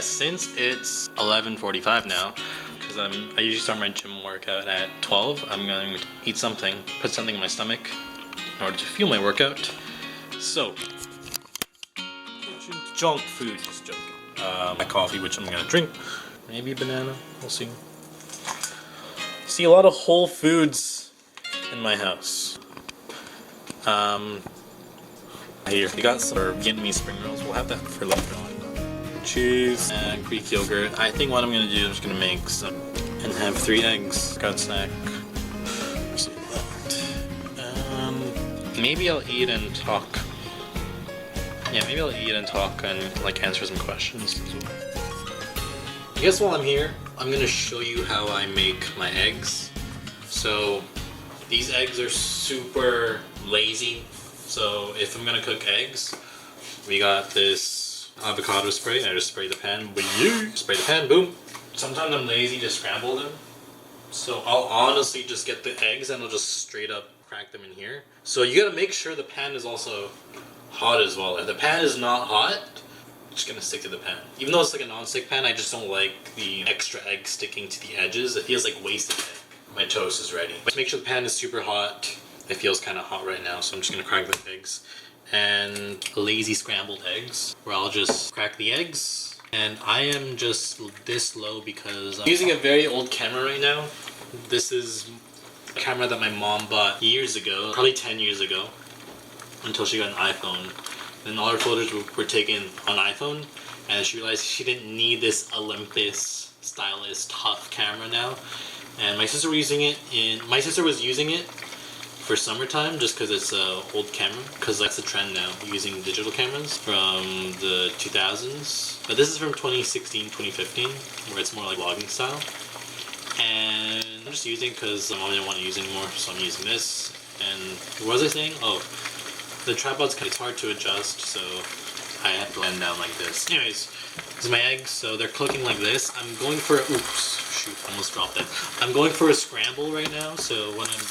yes, since it's 11:45 now, because I usually start my gym workout at 12, I'm going to eat something, put something in my stomach in order to fuel my workout. So, junk food, just joking. My coffee, which I'm gonna drink, maybe a banana, we'll see. See a lot of Whole Foods in my house. Here, we got some Vietnamese spring rolls. We'll have that for later on. Cheese and Greek yogurt. I think what I'm gonna do is gonna make some and have 3 eggs. Got snack. Let's see that. Maybe I'll eat and talk. Yeah, maybe I'll eat and talk and like answer some questions as well. I guess while I'm here, I'm gonna show you how I make my eggs. So these eggs are super lazy. So if I'm gonna cook eggs, we got this avocado spray. I just spray the pan. Spray the pan, boom. Sometimes I'm lazy to scramble them. So I'll honestly just get the eggs and I'll just straight up crack them in here. So you gotta make sure the pan is also hot as well. If the pan is not hot, I'm just gonna stick to the pan. Even though it's like a non-stick pan, I just don't like the extra egg sticking to the edges. It feels like wasted egg. My toast is ready. Just make sure the pan is super hot. It feels kind of hot right now, so I'm just gonna crack the eggs. And lazy scrambled eggs, where I'll just crack the eggs. And I am just this low because I'm using a very old camera right now. This is a camera that my mom bought years ago, probably 10 years ago, until she got an iPhone. And all her photos were taken on iPhone, and she realized she didn't need this Olympus stylus tough camera now. And my sister was using it for summertime just because it's an old camera, because that's the trend now, using digital cameras from the 2000s. But this is from 2016, 2015, where it's more like vlogging style. And I'm just using it because my mom didn't want to use it anymore, so I'm using this. And what was I saying? Oh, the tripod's it's hard to adjust, so I have to land down like this. Anyways, this is my eggs, so they're cooking like this. I'm going for oops, shoot, almost dropped it. I'm going for a scramble right now, so when I'm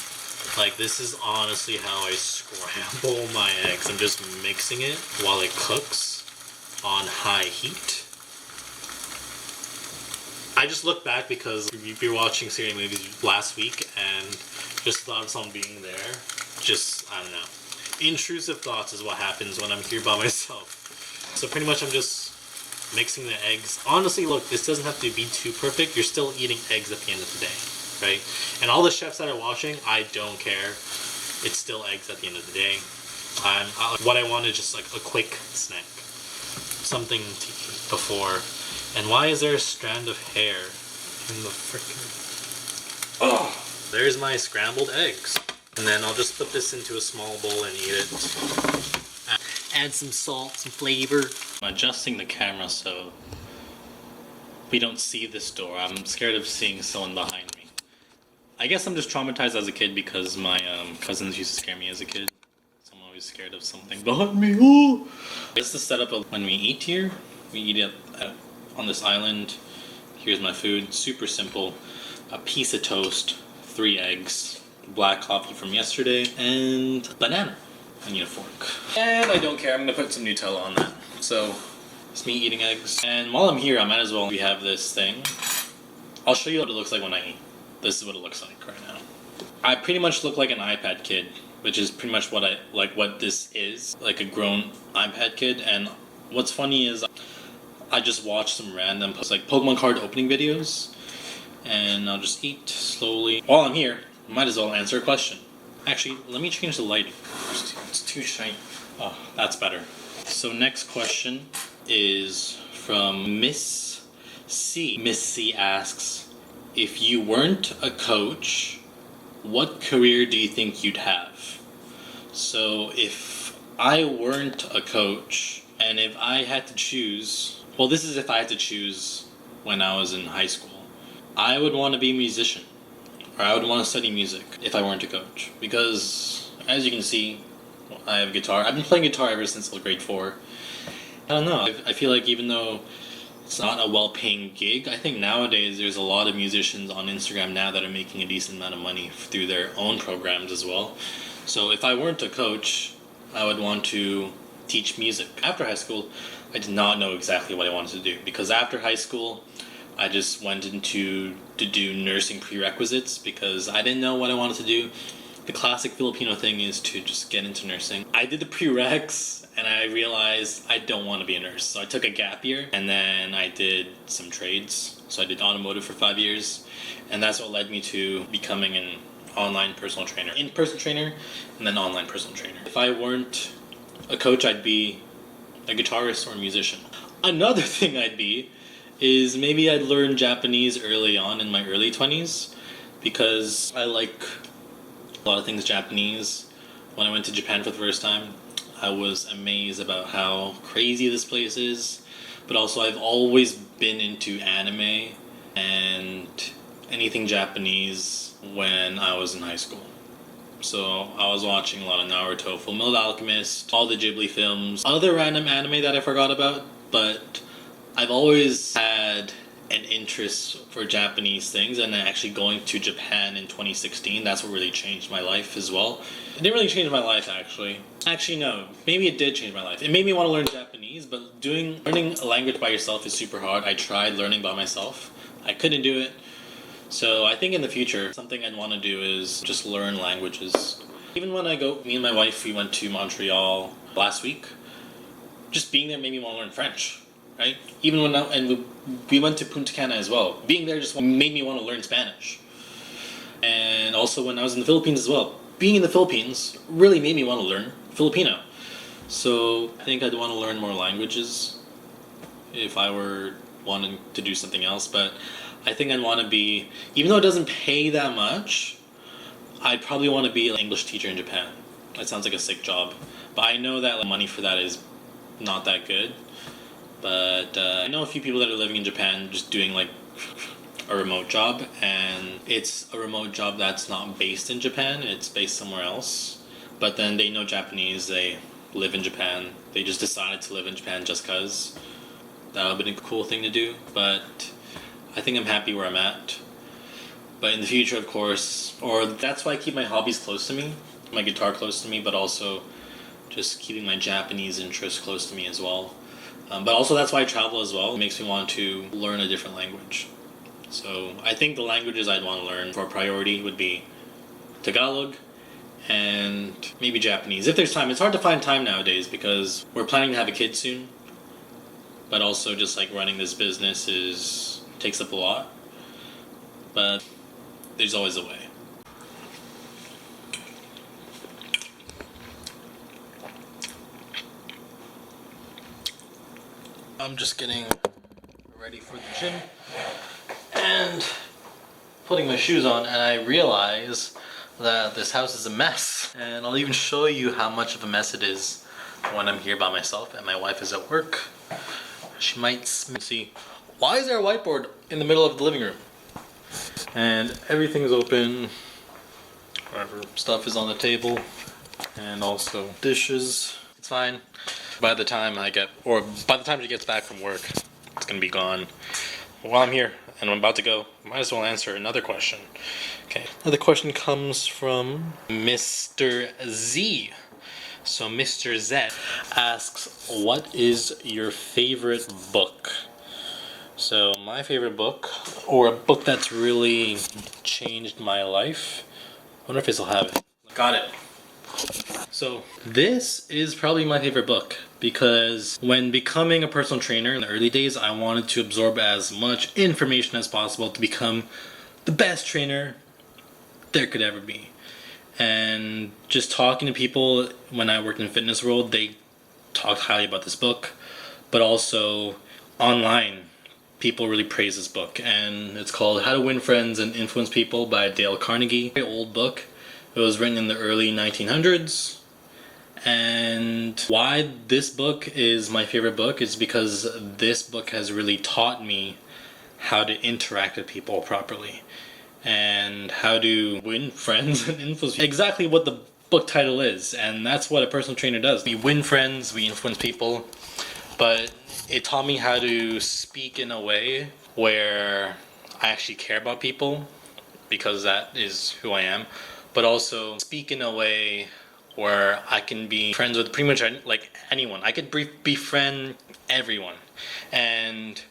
like, this is honestly how I scramble my eggs. I'm just mixing it while it cooks on high heat. I just looked back because we were watching Syrian movies last week and just thought of someone being there. Just, I don't know. Intrusive thoughts is what happens when I'm here by myself. So pretty much I'm just mixing the eggs. Honestly, look, this doesn't have to be too perfect. You're still eating eggs at the end of the day. Right? And all the chefs that are watching, I don't care. It's still eggs at the end of the day. What I want is just like a quick snack. Something to eat before. And why is there a strand of hair in the frickin'... Oh! There's my scrambled eggs. And then I'll just put this into a small bowl and eat it. Add some salt, some flavor. I'm adjusting the camera so we don't see this door. I'm scared of seeing someone behind me. I guess I'm just traumatized as a kid because my cousins used to scare me as a kid. So I'm always scared of something behind me. Ooh! This is the setup of when we eat here. We eat it on this island. Here's my food. Super simple. A piece of toast, 3 eggs, black coffee from yesterday, and banana. I need a fork. And I don't care. I'm going to put some Nutella on that. So, it's me eating eggs. And while I'm here, I might as well we have this thing. I'll show you what it looks like when I eat. This is what it looks like right now. I pretty much look like an iPad kid, which is pretty much what this is, like a grown iPad kid. And what's funny is I just watch some random like Pokemon card opening videos, and I'll just eat slowly. While I'm here, I might as well answer a question. Actually, let me change the lighting. It's too shiny. Oh, that's better. So next question is from Miss C. Miss C asks, if you weren't a coach, what career do you think you'd have? So if I weren't a coach, and if I had to choose, well, this is if I had to choose when I was in high school, I would want to be a musician, or I would want to study music if I weren't a coach. Because, as you can see, I have a guitar. I've been playing guitar ever since grade 4. I don't know, I feel like even though it's not a well-paying gig, I think nowadays there's a lot of musicians on Instagram now that are making a decent amount of money through their own programs as well. So if I weren't a coach, I would want to teach music. After high school, I did not know exactly what I wanted to do, because after high school, I just went into to do nursing prerequisites because I didn't know what I wanted to do. The classic Filipino thing is to just get into nursing. I did the prereqs and I realized I don't want to be a nurse. So I took a gap year and then I did some trades. So I did automotive for 5 years, and that's what led me to becoming an online personal trainer. In-person trainer and then online personal trainer. If I weren't a coach, I'd be a guitarist or a musician. Another thing I'd be is maybe I'd learn Japanese early on in my early 20s because I like a lot of things Japanese. When I went to Japan for the first time, I was amazed about how crazy this place is. But also I've always been into anime and anything Japanese when I was in high school. So I was watching a lot of Naruto, Fullmetal Alchemist, all the Ghibli films, other random anime that I forgot about, but I've always had an interest for Japanese things, and then actually going to Japan in 2016, that's what really changed my life as well. It didn't really change my life, actually. Actually, no. Maybe it did change my life. It made me want to learn Japanese, but learning a language by yourself is super hard. I tried learning by myself. I couldn't do it. So I think in the future, something I'd want to do is just learn languages. Even when me and my wife, we went to Montreal last week, just being there made me want to learn French. Right? Even we went to Punta Cana as well. Being there just made me want to learn Spanish. And also when I was in the Philippines as well, being in the Philippines really made me want to learn Filipino. So I think I'd want to learn more languages if I were wanting to do something else. But I think I'd want to be, even though it doesn't pay that much, I'd probably want to be an English teacher in Japan. That sounds like a sick job. But I know that money for that is not that good. But I know a few people that are living in Japan just doing like a remote job, and it's a remote job that's not based in Japan, it's based somewhere else. But then they know Japanese, they live in Japan, they just decided to live in Japan just because. That would have been a cool thing to do, but I think I'm happy where I'm at. But in the future, of course, or that's why I keep my hobbies close to me, my guitar close to me, but also just keeping my Japanese interests close to me as well. But also that's why I travel as well. It makes me want to learn a different language. So I think the languages I'd want to learn for a priority would be Tagalog and maybe Japanese. If there's time. It's hard to find time nowadays because we're planning to have a kid soon. But also just like running this business takes up a lot. But there's always a way. I'm just getting ready for the gym and putting my shoes on, and I realize that this house is a mess. And I'll even show you how much of a mess it is when I'm here by myself and my wife is at work. She might see, why is there a whiteboard in the middle of the living room? And everything's open, whatever stuff is on the table, and also dishes. It's fine. By the time she gets back from work, it's gonna be gone. While I'm here and I'm about to go, I might as well answer another question. Okay, another question comes from Mr. Z. So Mr. Z asks, what is your favorite book? So my favorite book, or a book that's really changed my life, I wonder if this will have it. Got it. So this is probably my favorite book because when becoming a personal trainer in the early days, I wanted to absorb as much information as possible to become the best trainer there could ever be. And just talking to people when I worked in the fitness world, they talked highly about this book, but also online people really praise this book, and it's called How to Win Friends and Influence People by Dale Carnegie. Very old book. It was written in the early 1900s. And why this book is my favorite book is because this book has really taught me how to interact with people properly and how to win friends and influence people. Exactly what the book title is, and that's what a personal trainer does. We win friends, we influence people, but it taught me how to speak in a way where I actually care about people, because that is who I am, but also speak in a way where I can be friends with pretty much like anyone. I could befriend everyone. And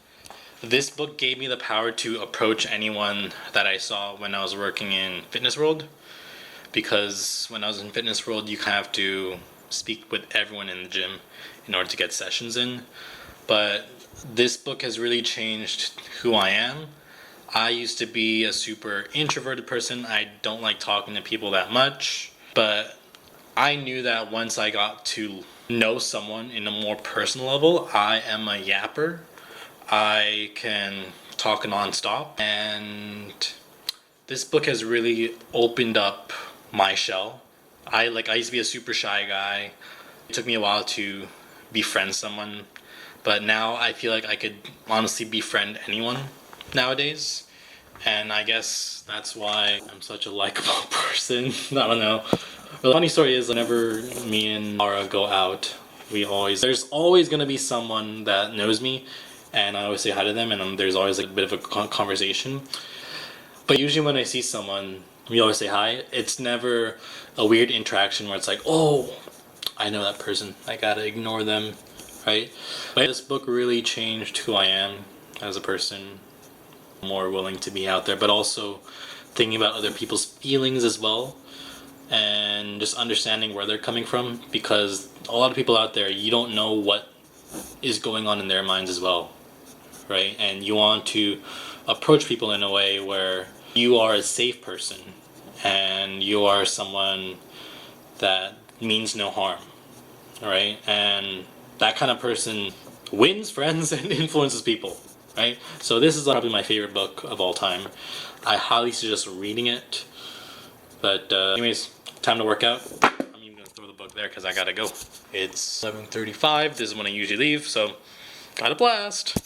this book gave me the power to approach anyone that I saw when I was working in Fitness World. Because when I was in Fitness World, you kind of have to speak with everyone in the gym in order to get sessions in. But this book has really changed who I am. I used to be a super introverted person. I don't like talking to people that much. But I knew that once I got to know someone in a more personal level, I am a yapper. I can talk non-stop. And this book has really opened up my shell. I used to be a super shy guy. It took me a while to befriend someone, but now I feel like I could honestly befriend anyone nowadays. And I guess that's why I'm such a likable person. I don't know. But the funny story is, whenever me and Laura go out, there's always gonna be someone that knows me, and I always say hi to them, and there's always like a bit of a conversation. But usually when I see someone, we always say hi. It's never a weird interaction where it's like, oh, I know that person, I gotta ignore them, right? But this book really changed who I am as a person. More willing to be out there, but also thinking about other people's feelings as well, and just understanding where they're coming from, because a lot of people out there, you don't know what is going on in their minds as well, right? And you want to approach people in a way where you are a safe person and you are someone that means no harm, right? And that kind of person wins friends and influences people, right? So this is probably my favorite book of all time. I highly suggest reading it. But anyways, time to work out. I'm even gonna throw the book there because I gotta go. It's 11:35. This is when I usually leave, so got a blast.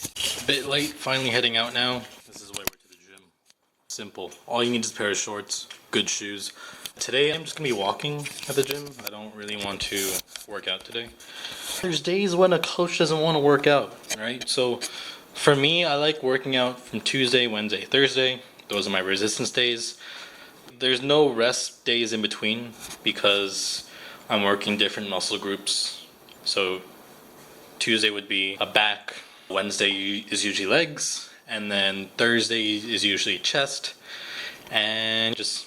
A bit late, finally heading out now. This is the way we're to the gym. Simple. All you need is a pair of shorts, good shoes. Today I'm just gonna be walking at the gym. I don't really want to work out today. There's days when a coach doesn't want to work out, right? So for me, I like working out from Tuesday, Wednesday, Thursday. Those are my resistance days. There's no rest days in between because I'm working different muscle groups. So Tuesday would be a back, Wednesday is usually legs, and then Thursday is usually chest, and just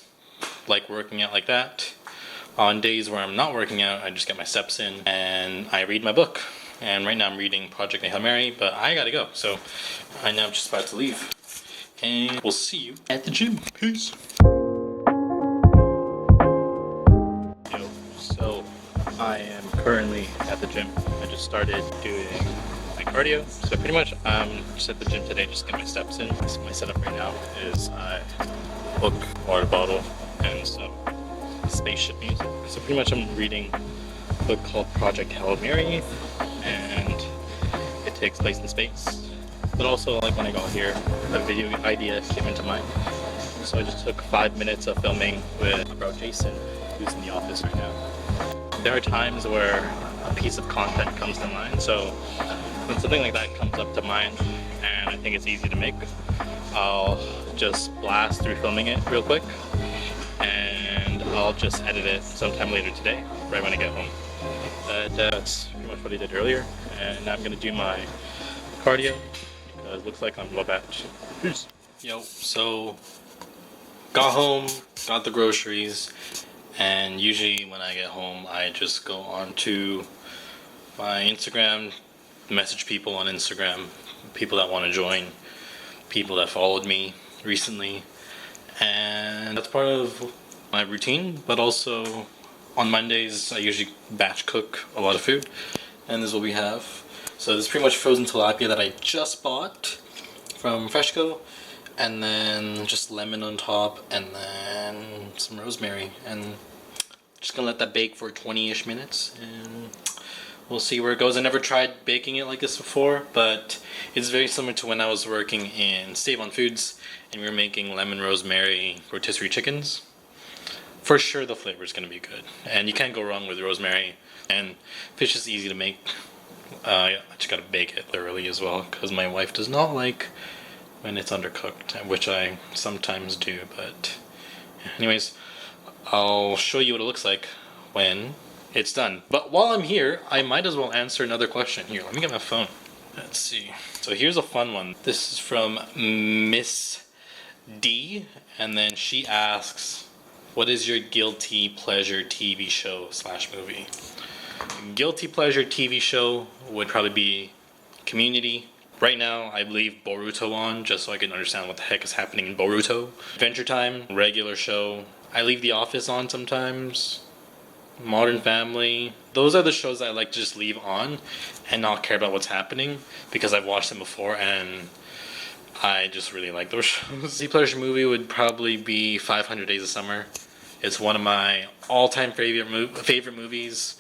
like working out like that. On days where I'm not working out, I just get my steps in and I read my book. And right now I'm reading Project Hail Mary, but I gotta go, so I know I'm just about to leave. And we'll see you at the gym. Peace. So I am currently at the gym. I just started doing my cardio. So pretty much I'm just at the gym today, just get my steps in. So my setup right now is I book, water bottle, and some spaceship music. So pretty much I'm reading a book called Project Hail Mary, and it takes place in space. But also, like when I got here, a video idea came into mind. So I just took 5 minutes of filming with my bro Jason, who's in the office right now. There are times where a piece of content comes to mind, so when something like that comes up to mind and I think it's easy to make, I'll just blast through filming it real quick, and I'll just edit it sometime later today, right when I get home. That's pretty much what I did earlier, and now I'm going to do my cardio, because it looks like I'm low batch. Peace. Yo, so got home, got the groceries, and usually when I get home I just go on to my Instagram, message people on Instagram, people that want to join, people that followed me recently, and that's part of my routine. But also on Mondays I usually batch cook a lot of food, and this is what we have. So this is pretty much frozen tilapia that I just bought from Freshco, and then just lemon on top, and then some rosemary, and just gonna let that bake for 20-ish minutes, and we'll see where it goes. I never tried baking it like this before, but it's very similar to when I was working in Save on Foods and we were making lemon rosemary rotisserie chickens. For sure the flavor is gonna be good, and you can't go wrong with rosemary, and fish is easy to make. I just gotta bake it thoroughly as well, because my wife does not like when it's undercooked, which I sometimes do. But anyways, I'll show you what it looks like when it's done. But while I'm here, I might as well answer another question. Here, let me get my phone. Let's see. So here's a fun one. This is from Miss D, and then she asks, what is your guilty pleasure TV show / movie? Guilty pleasure TV show would probably be Community. Right now, I leave Boruto on just so I can understand what the heck is happening in Boruto. Adventure Time, regular show. I leave The Office on sometimes. Modern Family. Those are the shows that I like to just leave on and not care about what's happening because I've watched them before and I just really like those shows. The pleasure movie would probably be 500 Days of Summer. It's one of my all-time favorite movies.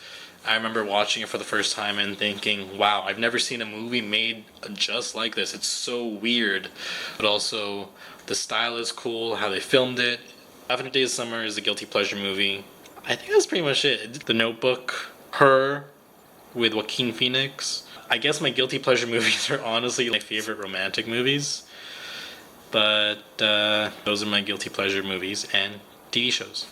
I remember watching it for the first time and thinking, wow, I've never seen a movie made just like this. It's so weird. But also, the style is cool, how they filmed it. 500 Days of Summer is a guilty pleasure movie. I think that's pretty much it. The Notebook, Her, with Joaquin Phoenix. I guess my guilty pleasure movies are honestly my favorite romantic movies. But those are my guilty pleasure movies and TV shows.